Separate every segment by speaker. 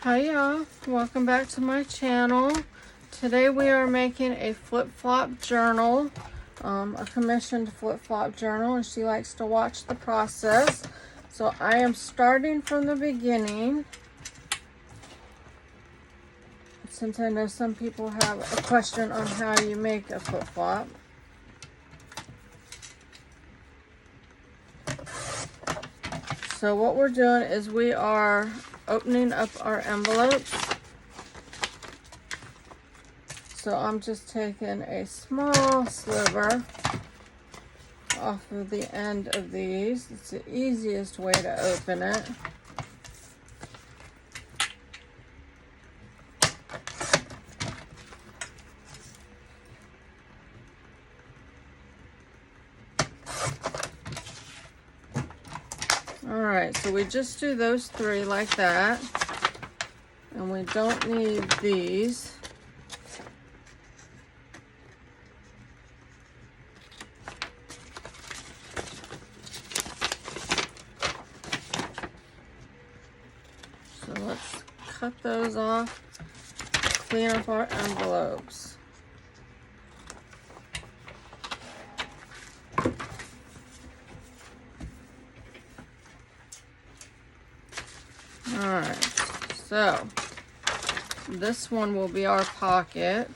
Speaker 1: Hi y'all, welcome back to my channel. Today we are making a flip-flop journal, a commissioned flip-flop journal, and she likes to watch the process. So I am starting from the beginning, since I know some people have a question on how you make a flip-flop. So what we're doing is we are opening up our envelopes. So I'm just taking a small sliver off of the end of these. It's the easiest way to open it. Alright, so we just do those three like that. And we don't need these. So let's cut those off, clean up our envelopes. Alright, so this one will be our pocket,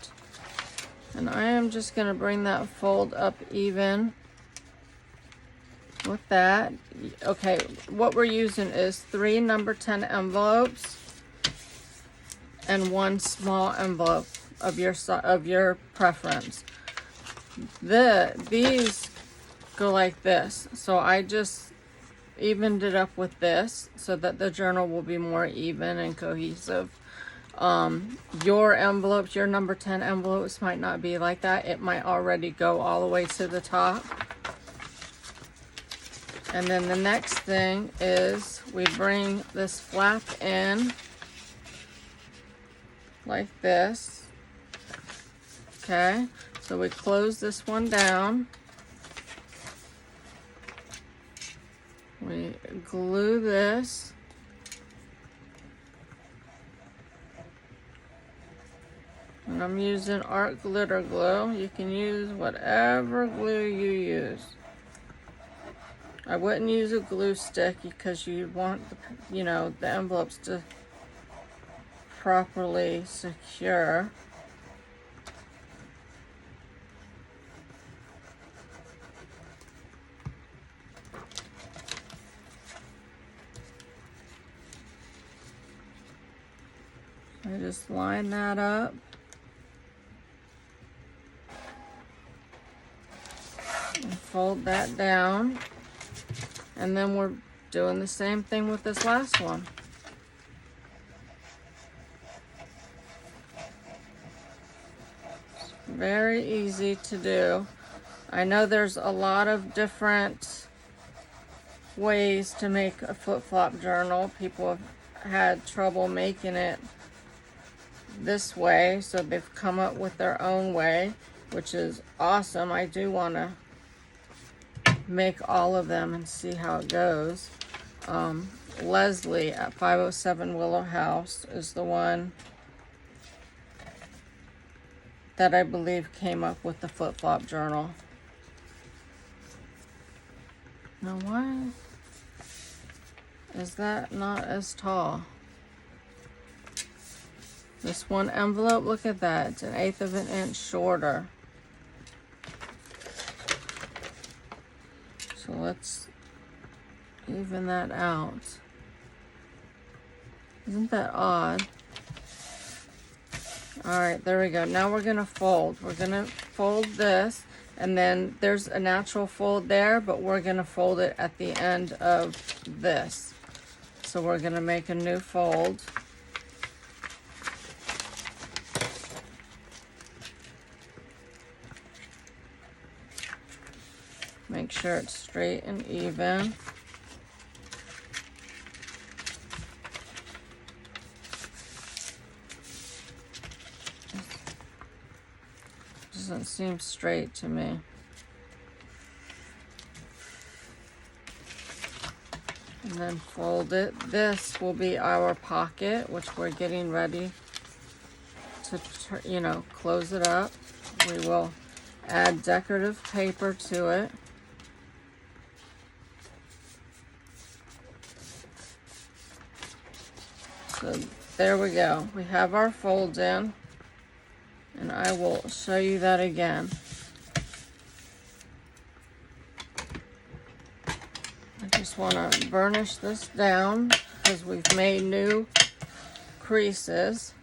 Speaker 1: and I am just going to bring that fold up even with that. Okay, what we're using is 3 number 10 envelopes and 1 small envelope of your preference. These go like this, so I just evened it up with this so that the journal will be more even and cohesive. Your envelopes, your number 10 envelopes might not be like that. It might already go all the way to the top. And then the next thing is we bring this flap in like this. Okay, so we close this one down. We glue this. And I'm using art glitter glue. You can use whatever glue you use. I wouldn't use a glue stick because you want the envelopes to properly secure. I just line that up. And fold that down. And then we're doing the same thing with this last one. It's very easy to do. I know there's a lot of different ways to make a flip-flop journal. People have had trouble making it this way, so they've come up with their own way, which is awesome. I do want to make all of them and see how it goes. Leslie at 507 Willow House is the one that I believe came up with the flip-flop journal. Now why is that not as tall? This one envelope, look at that, it's 1/8 of an inch shorter. So let's even that out. Isn't that odd? Alright, there we go. Now we're going to fold. We're going to fold this, and then there's a natural fold there, but we're going to fold it at the end of this. So we're going to make a new fold. Make sure it's straight and even. Doesn't seem straight to me. And then fold it. This will be our pocket, which we're getting ready to, you know, close it up. We will add decorative paper to it. So there we go. We have our fold in, and I will show you that again. I just want to burnish this down because we've made new creases.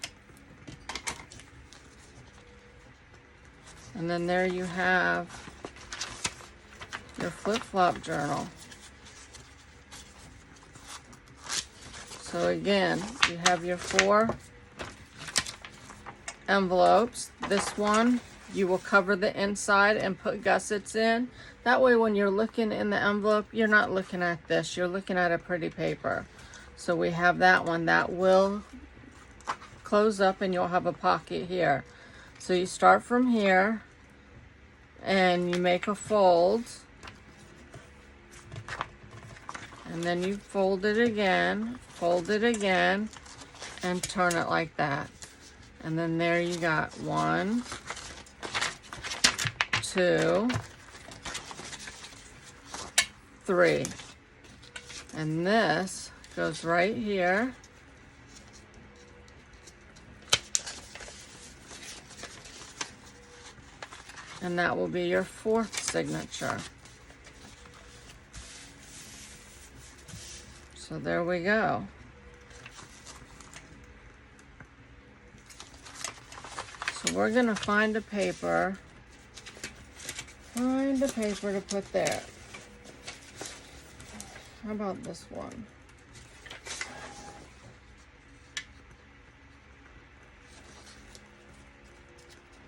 Speaker 1: And then there you have your flip-flop journal. So again, you have your 4 envelopes. This one, you will cover the inside and put gussets in. That way when you're looking in the envelope, you're not looking at this, you're looking at a pretty paper. So we have that one. That will close up and you'll have a pocket here. So you start from here and you make a fold. And then you fold it again, and turn it like that. And then there you got 1, 2, 3. And this goes right here. And that will be your 4th signature. So there we go. So we're gonna find a paper to put there. How about this one?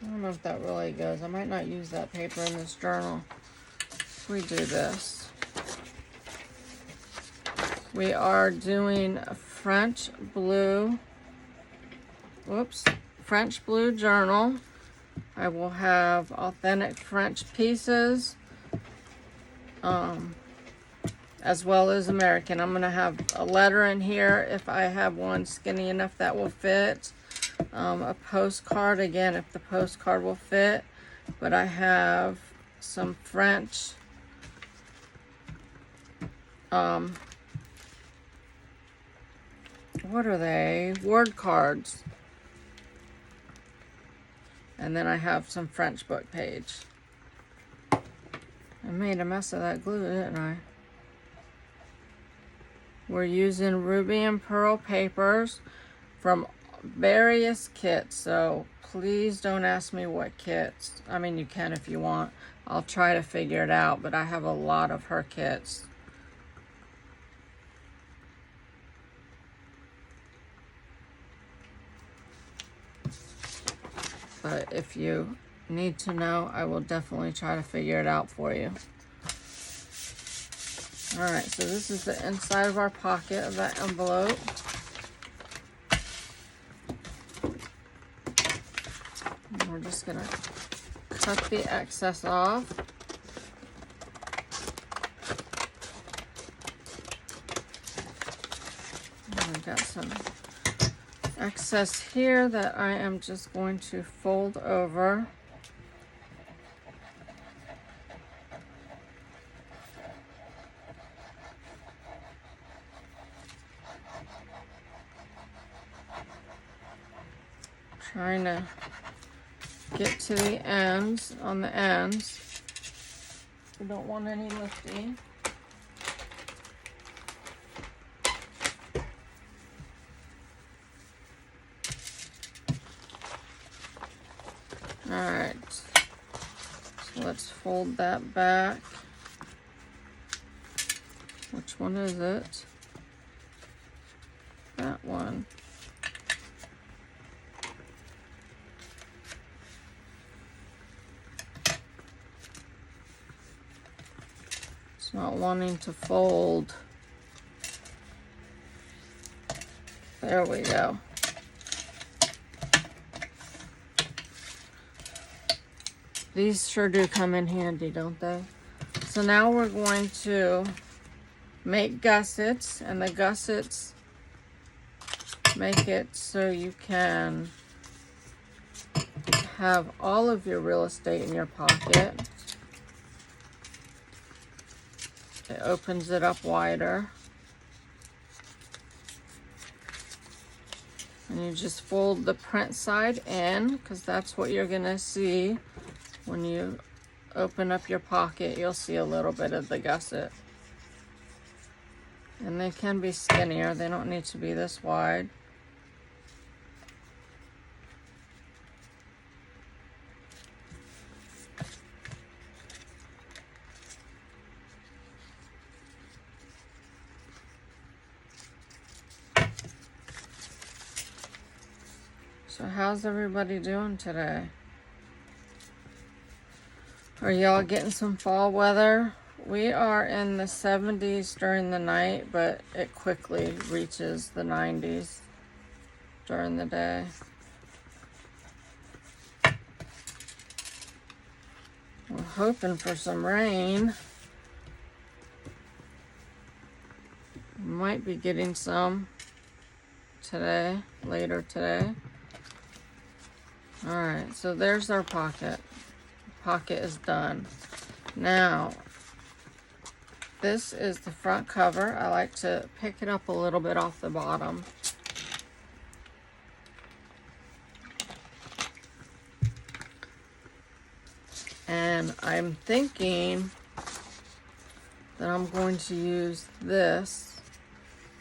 Speaker 1: I don't know if that really goes. I might not use that paper in this journal. If we do this. We are doing a French blue journal. I will have authentic French pieces, as well as American. I'm gonna have a letter in here if I have one skinny enough that will fit. A postcard, again, if the postcard will fit. But I have some French, what are they? Word cards. And then I have some French book page. I made a mess of that glue, didn't I? We're using ruby and pearl papers from various kits, so please don't ask me what kits. I mean, you can if you want. I'll try to figure it out, but I have a lot of her kits. But if you need to know, I will definitely try to figure it out for you. All right, so this is the inside of our pocket of that envelope. And we're just gonna cut the excess off. And we've got some excess here that I am just going to fold over. Trying to get to the ends, on the ends. We don't want any lifting. Alright, so let's fold that back. Which one is it? That one. It's not wanting to fold. There we go. These sure do come in handy, don't they? So now we're going to make gussets, and the gussets make it so you can have all of your real estate in your pocket. It opens it up wider. And you just fold the print side in, because that's what you're gonna see when you open up your pocket. You'll see a little bit of the gusset. And they can be skinnier, they don't need to be this wide. So how's everybody doing today? Are y'all getting some fall weather? We are in the 70s during the night, but it quickly reaches the 90s during the day. We're hoping for some rain. Might be getting some today, later today. Alright, so there's our pocket. Pocket is done. Now, this is the front cover. I like to pick it up a little bit off the bottom. And I'm thinking that I'm going to use this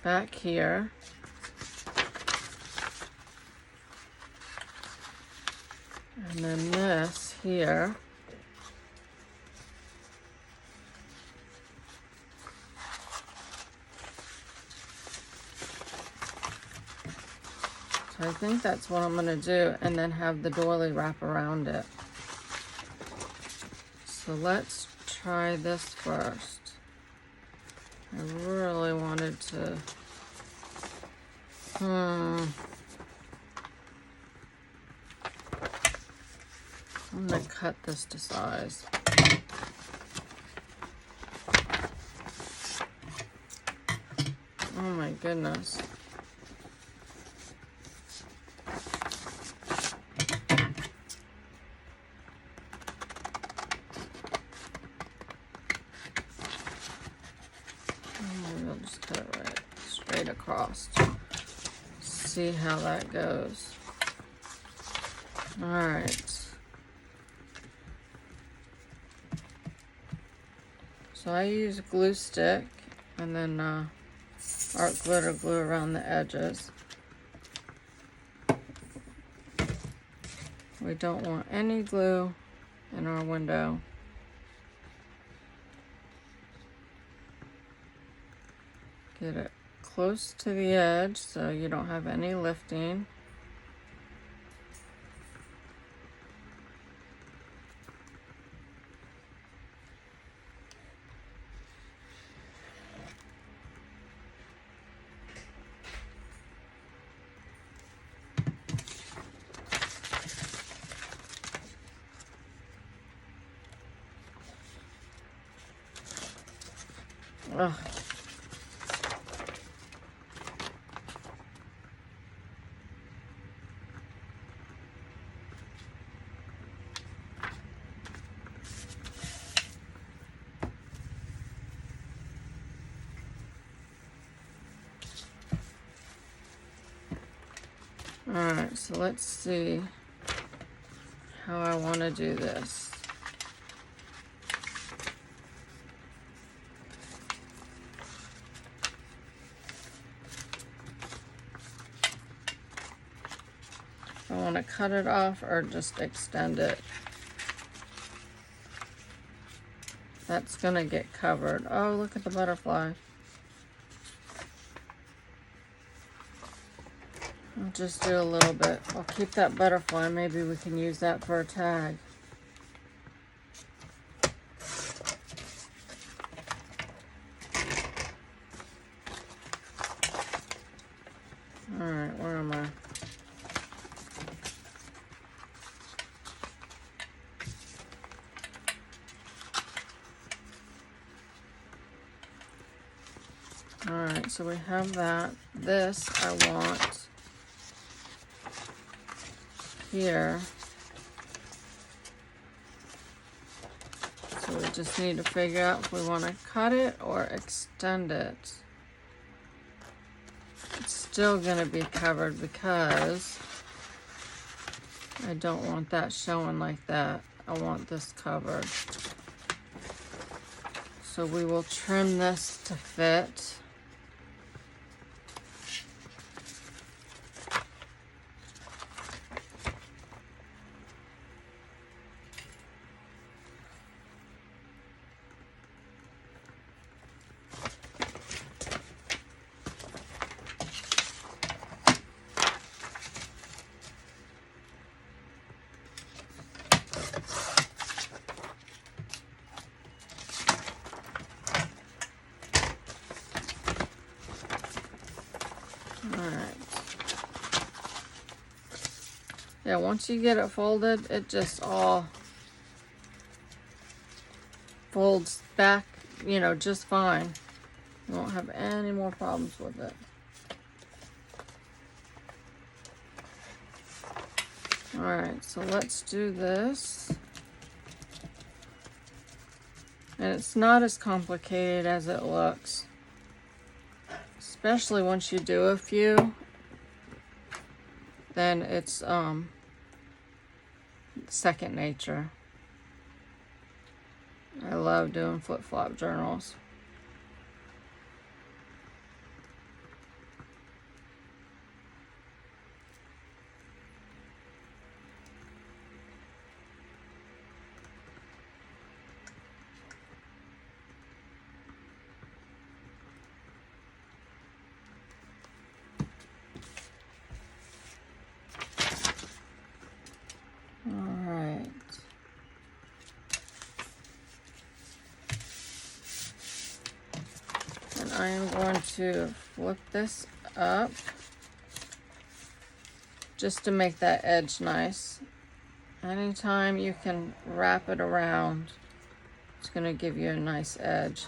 Speaker 1: back here. And then this here. So I think that's what I'm going to do, and then have the doily wrap around it. So let's try this first. I really wanted to... I'm going to cut this to size. Oh my goodness. Maybe I'll just cut it right straight across. See how that goes. All right. So I use glue stick and then art glitter glue around the edges. We don't want any glue in our window. Get it close to the edge so you don't have any lifting. Ugh. Alright, so let's see how I want to do this. I want to cut it off or just extend it. That's going to get covered. Oh, look at the butterfly. I'll just do a little bit. I'll keep that butterfly. Maybe we can use that for a tag. Alright, where am I? so we have that. This I want here. So we just need to figure out if we want to cut it or extend it. It's still going to be covered because I don't want that showing like that. I want this covered. So we will trim this to fit. Yeah, once you get it folded, it just all folds back, you know, just fine. You won't have any more problems with it. Alright, so let's do this. And it's not as complicated as it looks. Especially once you do a few, then it's second nature. I love doing flip-flop journals. I am going to flip this up just to make that edge nice. Anytime you can wrap it around, it's going to give you a nice edge.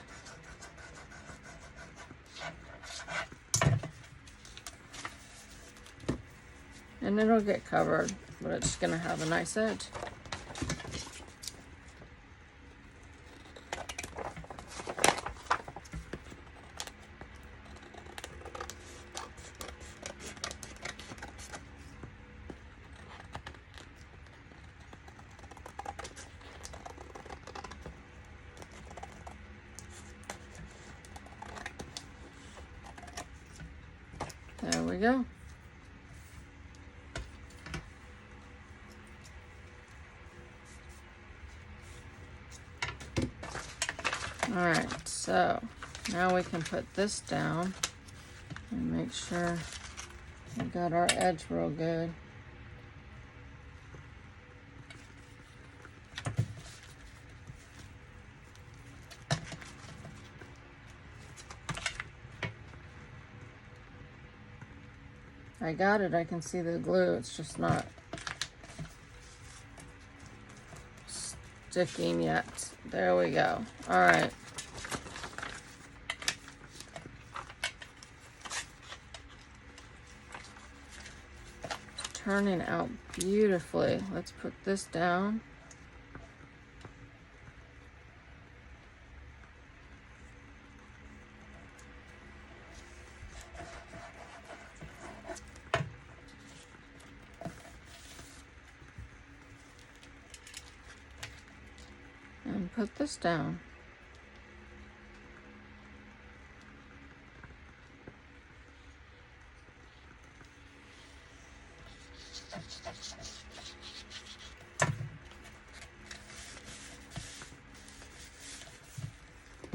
Speaker 1: And it'll get covered, but it's going to have a nice edge. There we go. All right, so now we can put this down and make sure we got our edge real good. I got it, I can see the glue, it's just not sticking yet. There we go. All right. Turning out beautifully. Let's put this down. And put this down.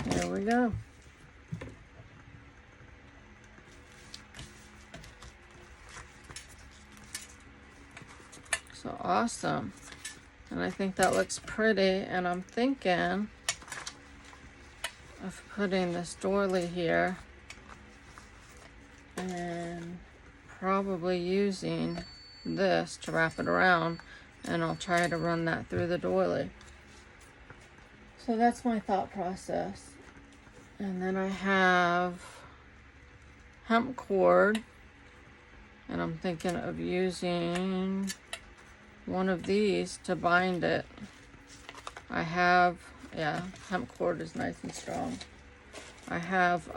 Speaker 1: There we go. So awesome. And I think that looks pretty, and I'm thinking of putting this doily here and probably using this to wrap it around, and I'll try to run that through the doily. So that's my thought process. And then I have hemp cord, and I'm thinking of using one of these to bind it. I have, yeah, hemp cord is nice and strong. I have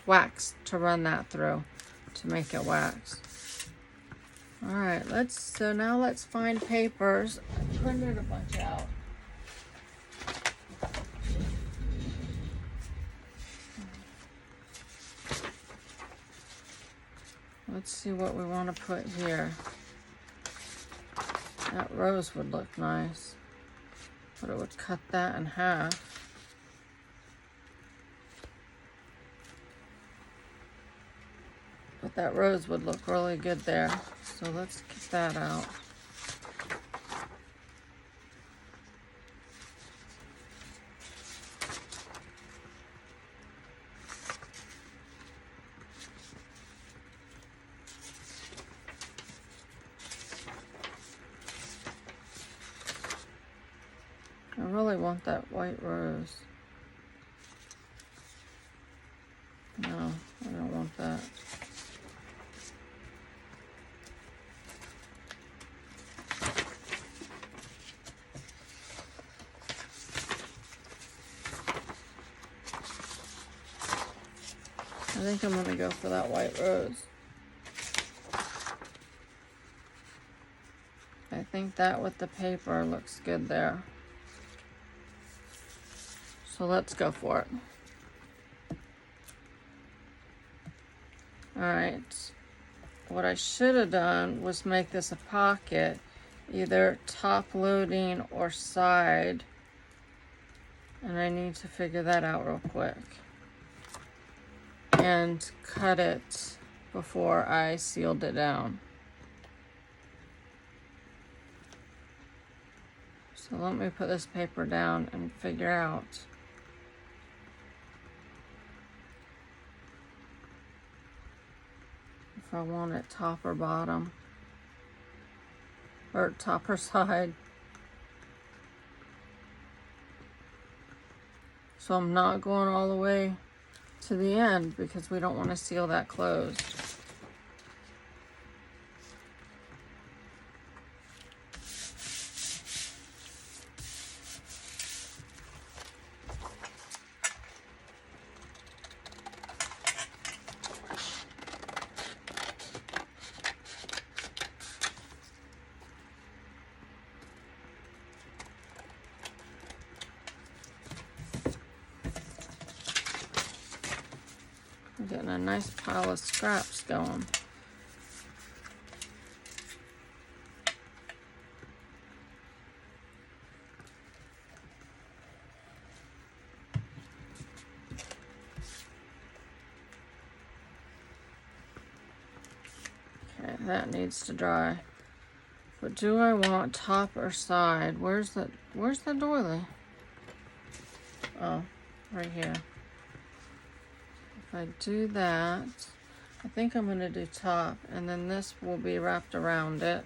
Speaker 1: wax to run that through to make it wax. All right, so now let's find papers. I printed a bunch out. Let's see what we want to put here. That rose would look nice, but it would cut that in half. But that rose would look really good there. So let's get that out. I really want that white rose. No, I don't want that. I think I'm gonna go for that white rose. I think that with the paper looks good there. So let's go for it. All right, what I should have done was make this a pocket, either top loading or side. And I need to figure that out real quick. And cut it before I sealed it down. So let me put this paper down and figure out if I want it top or bottom, or top or side. So I'm not going all the way to the end because we don't want to seal that closed. I'm getting a nice pile of scraps going. Okay, that needs to dry. But do I want top or side? Where's the doily? Oh, right here. If I do that, I think I'm going to do top, and then this will be wrapped around it.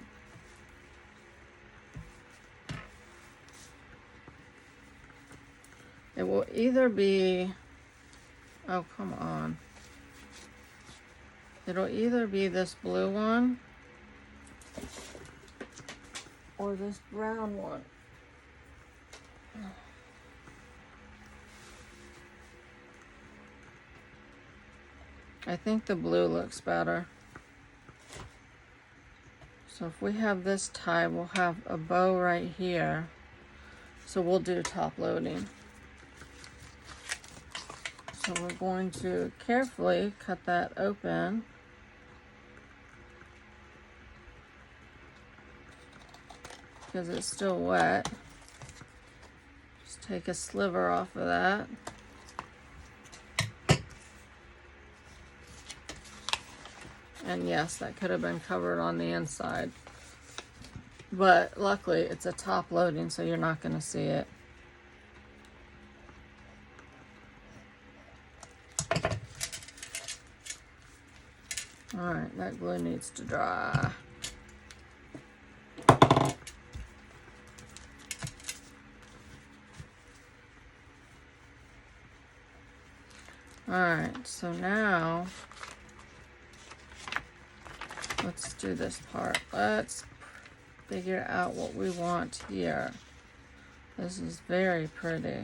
Speaker 1: It will either be, oh, come on. It'll either be this blue one or this brown one. I think the blue looks better. So if we have this tie, we'll have a bow right here. So we'll do top loading. So we're going to carefully cut that open. Because it's still wet. Just take a sliver off of that. And yes, that could have been covered on the inside. But luckily, it's a top loading, so you're not going to see it. Alright, that glue needs to dry. Alright, so now Let's do this part. Let's figure out what we want here. This is very pretty.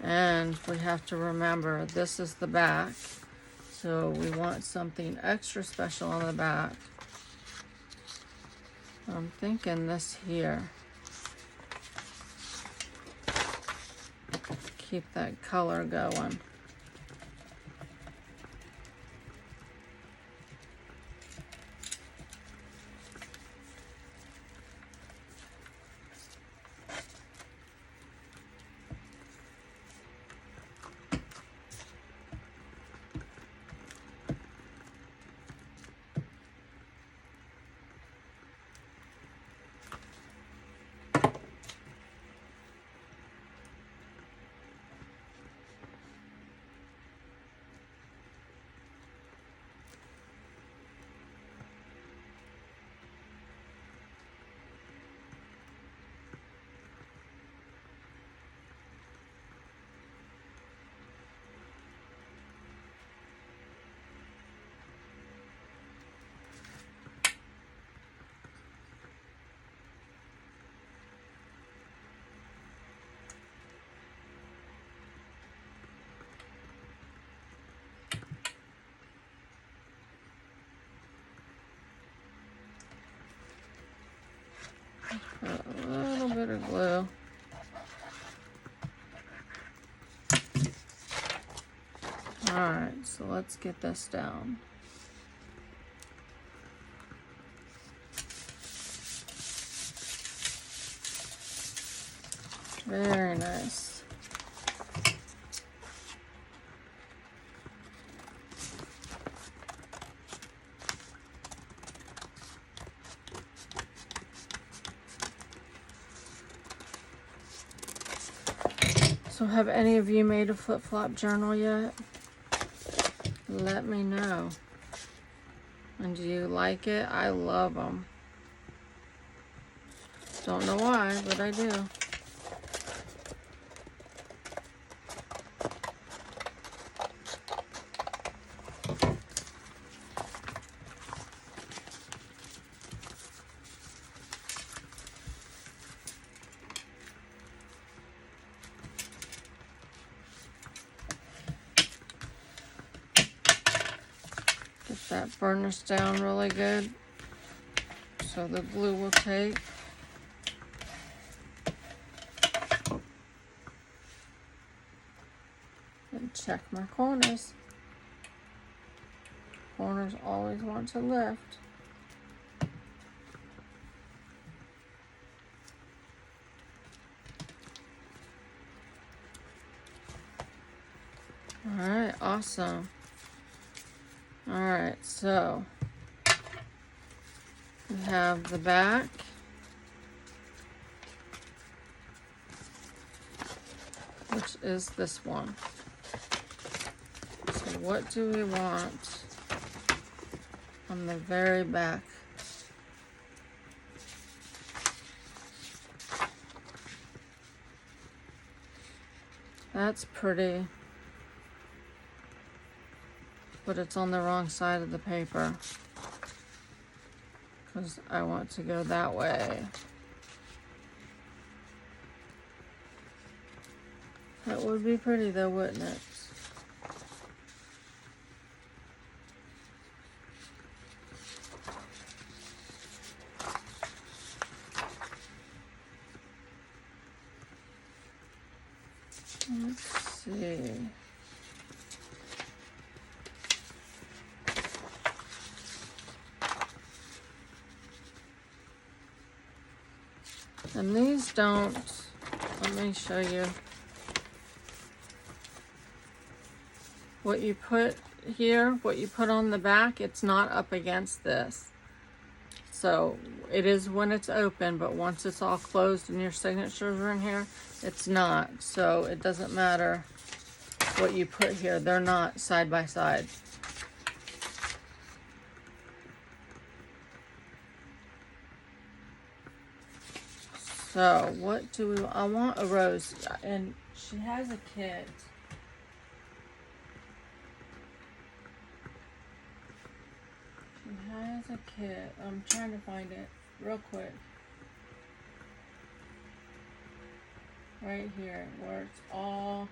Speaker 1: And we have to remember, this is the back. So we want something extra special on the back. I'm thinking this here. Keep that color going. A little bit of glue. Alright, so let's get this down. Very nice. So have any of you made a flip-flop journal yet? Let me know. And do you like it? I love them. Don't know why, but I do. Get that burnish down really good so the glue will take. And check my corners. Corners always want to lift. All right, awesome. All right, so we have the back. Which is this one. So what do we want on the very back? That's pretty, but it's on the wrong side of the paper because I want to go that way. That would be pretty though, wouldn't it? Let's see. And these don't, let me show you. What you put here, what you put on the back, it's not up against this. So it is when it's open, but once it's all closed and your signatures are in here, it's not. So it doesn't matter what you put here. They're not side by side. So what do we, I want a rose, and she has a kit. She has a kit. I'm trying to find it real quick. Right here, where it's all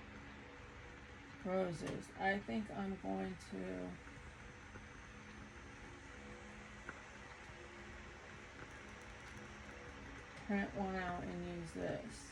Speaker 1: roses. I think I'm going to print one out and use this.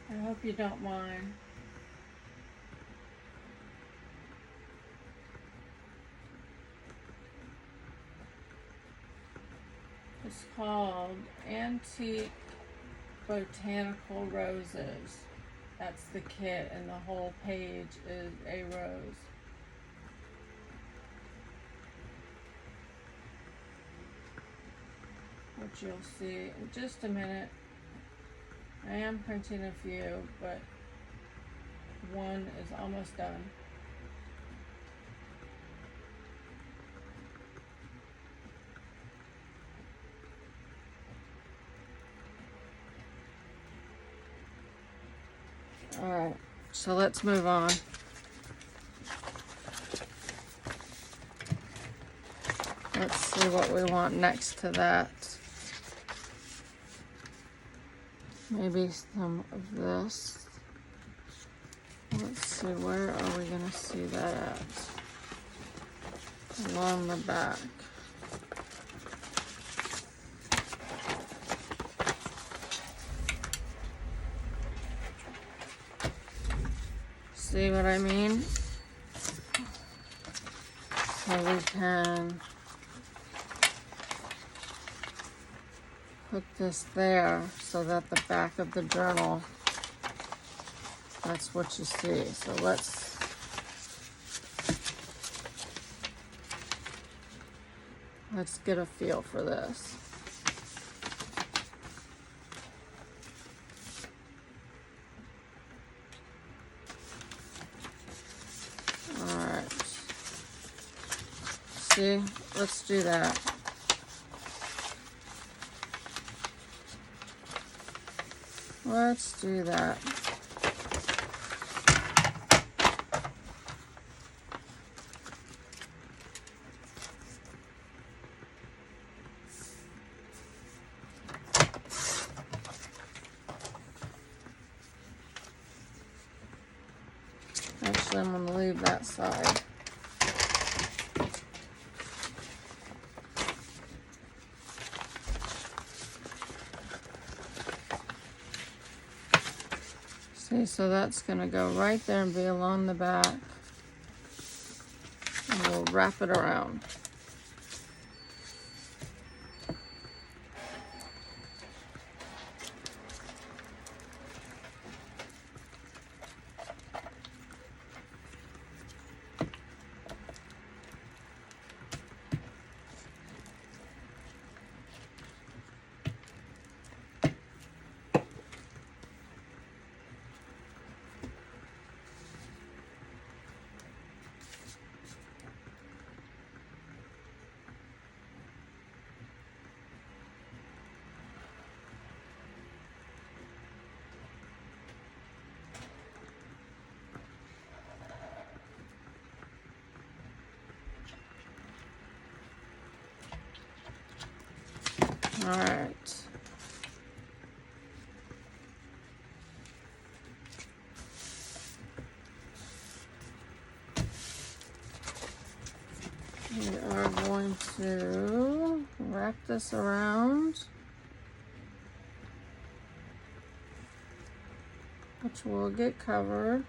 Speaker 1: I hope you don't mind. It's called Antique Botanical Roses. That's the kit, and the whole page is a rose. Which you'll see in just a minute. I am printing a few, but one is almost done. Alright, so let's move on. Let's see what we want next to that. Maybe some of this. Let's see, where are we going to see that at? Along the back. See what I mean? So we can put this there so that the back of the journal, that's what you see. So let's get a feel for this. See, let's do that. Let's do that. Actually, I'm going to leave that side. See, so that's going to go right there and be along the back. And we'll wrap it around. All right. We are going to wrap this around, which will get covered,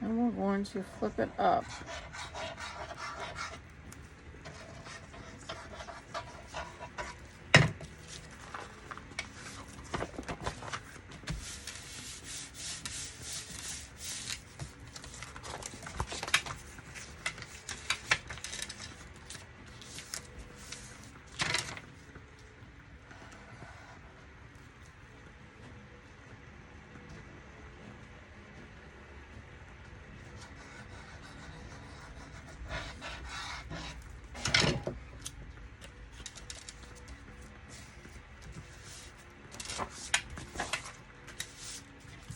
Speaker 1: and we're going to flip it up.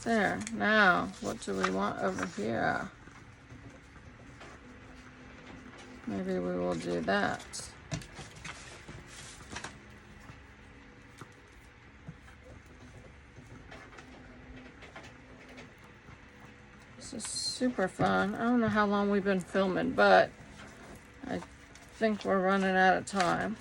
Speaker 1: There. Now, what do we want over here? Maybe we will do that. This is super fun. I don't know how long we've been filming, but I think we're running out of time.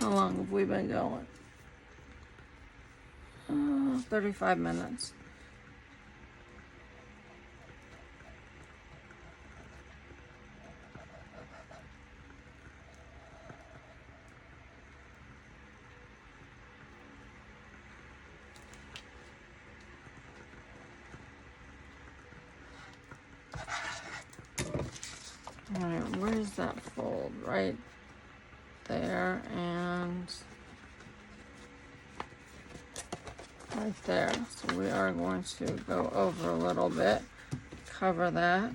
Speaker 1: How long have we been going? 35 minutes. All right, where's that fold? Right there and right there. So we are going to go over a little bit, cover that.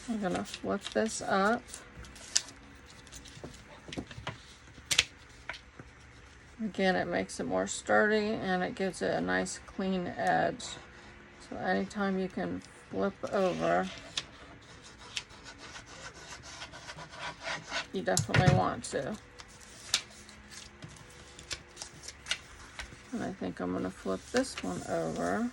Speaker 1: I'm gonna flip this up. Again, it makes it more sturdy and it gives it a nice clean edge. So anytime you can flip over, you definitely want to. And I think I'm gonna flip this one over.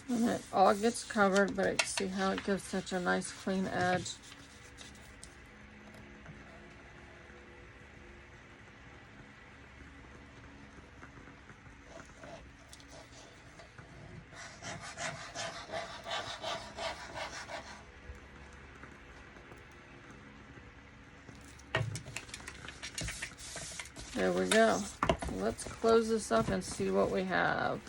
Speaker 1: And it all gets covered, but you see how it gives such a nice clean edge. There we go. So let's close this up and see what we have.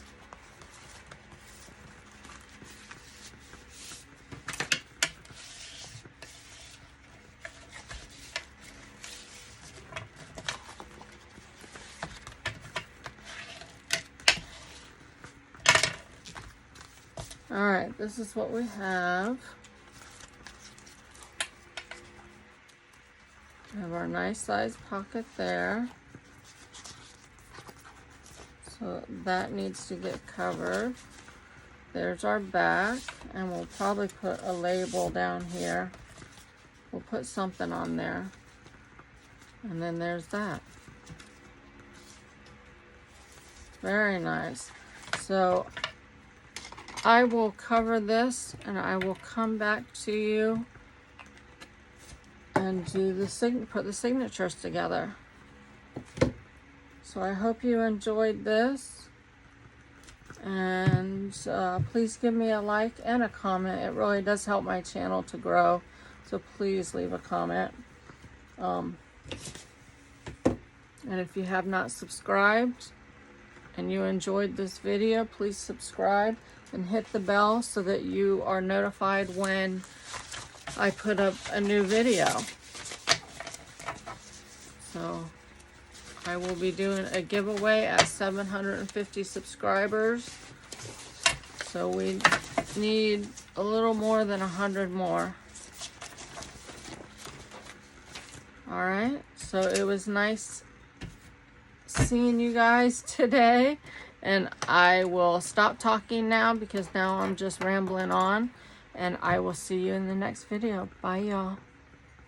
Speaker 1: All right, this is what we have. We have our nice size pocket there. So that needs to get covered. There's our back, and we'll probably put a label down here. We'll put something on there. And then there's that. Very nice. So I will cover this and I will come back to you and do put the signatures together. So I hope you enjoyed this, and please give me a like and a comment. It really does help my channel to grow, so please leave a comment. And if you have not subscribed and you enjoyed this video, please subscribe and hit the bell so that you are notified when I put up a new video. So I will be doing a giveaway at 750 subscribers. So we need a little more than 100 more. All right, so it was nice seeing you guys today, and I will stop talking now because now I'm just rambling on, and I will see you in the next video. Bye, y'all.